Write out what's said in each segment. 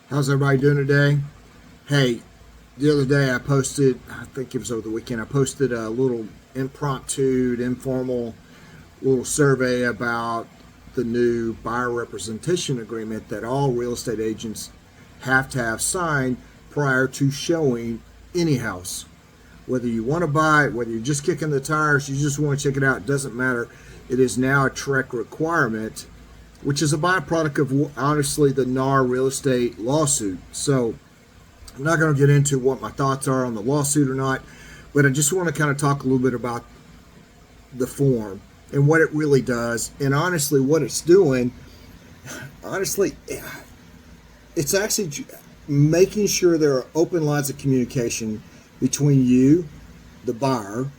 How's everybody doing today? Hey, the other day I posted, I think it was over the weekend, I posted a little impromptu, informal little survey about the new buyer representation agreement that all real estate agents have to have signed prior to showing any house. Whether you want to buy it, whether you're just kicking the tires, you just want to check it out, it doesn't matter. It is now a TREC requirement, which is a byproduct of honestly the NAR real estate lawsuit. So I'm not going to get into what my thoughts are on the lawsuit or not, but I just want to kind of talk a little bit about the form and what it really does. And honestly, what it's doing, honestly, it's actually making sure there are open lines of communication between you, the buyer,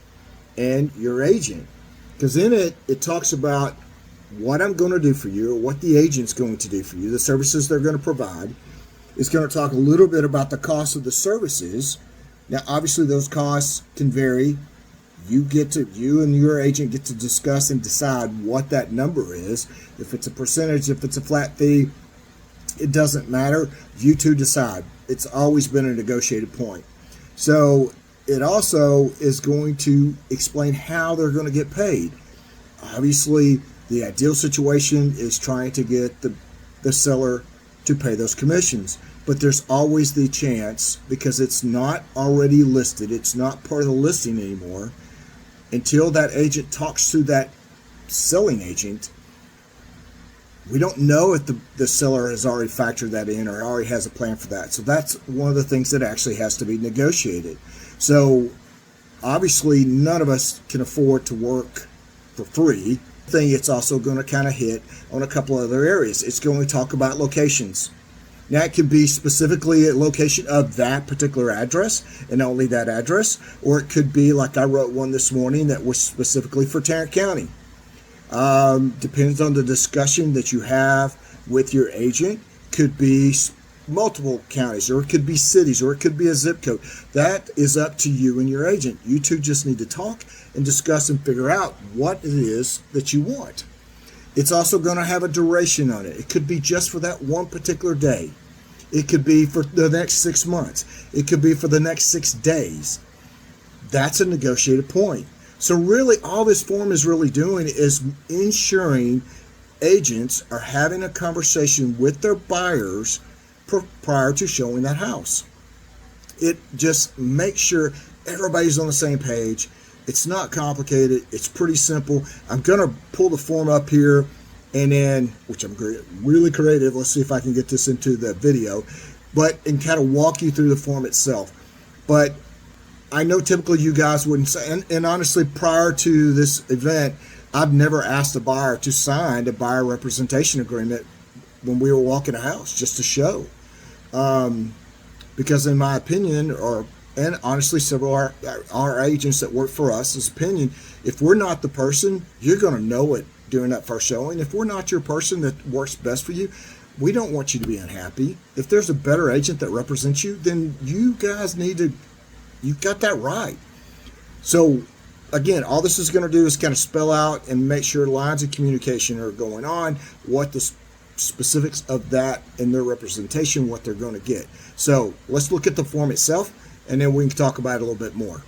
and your agent. Because in it, it talks about what I'm going to do for you, or what the agent's going to do for you, the services they're going to provide. It's going to talk a little bit about the cost of the services. Now, obviously, those costs can vary. You and your agent get to discuss and decide what that number is. If it's a percentage, if it's a flat fee, it doesn't matter. You two decide. It's always been a negotiated point. So it also is going to explain how they're going to get paid. Obviously, the ideal situation is trying to get the seller to pay those commissions. But there's always the chance, because it's not already listed, it's not part of the listing anymore, until that agent talks to that selling agent, we don't know if the seller has already factored that in or already has a plan for that. So that's one of the things that actually has to be negotiated. So obviously none of us can afford to work for free. It's also going to kind of hit on a couple other areas. It's going to talk about locations. Now, it can be specifically a location of that particular address and only that address, or it could be like I wrote one this morning that was specifically for Tarrant County. Depends on the discussion that you have with your agent. Could be multiple counties, or it could be cities, or it could be a zip code. That is up to you and your agent. You two just need to talk and discuss and figure out what it is that you want. It's also going to have a duration on it. It could be just for that one particular day. It could be for the next 6 months. It could be for the next 6 days. That's a negotiated point. So really all this form is really doing is ensuring agents are having a conversation with their buyers prior to showing that house. It just makes sure everybody's on the same page. It's not complicated. It's pretty simple. I'm going to pull the form up here, and then, which I'm really creative. Let's see if I can get this into the video, and kind of walk you through the form itself. But I know typically you guys wouldn't say, and honestly, prior to this event, I've never asked a buyer to sign a buyer representation agreement when we were walking a house just to show. Because in my opinion, and honestly several of our agents that work for us, his opinion, if we're not the person, you're going to know it during that first showing. If we're not your person that works best for you, we don't want you to be unhappy. If there's a better agent that represents you, then you guys you've got that right. So again, all this is going to do is kind of spell out and make sure lines of communication are going on, what the specifics of that and their representation, what they're going to get. So let's look at the form itself, and then we can talk about it a little bit more.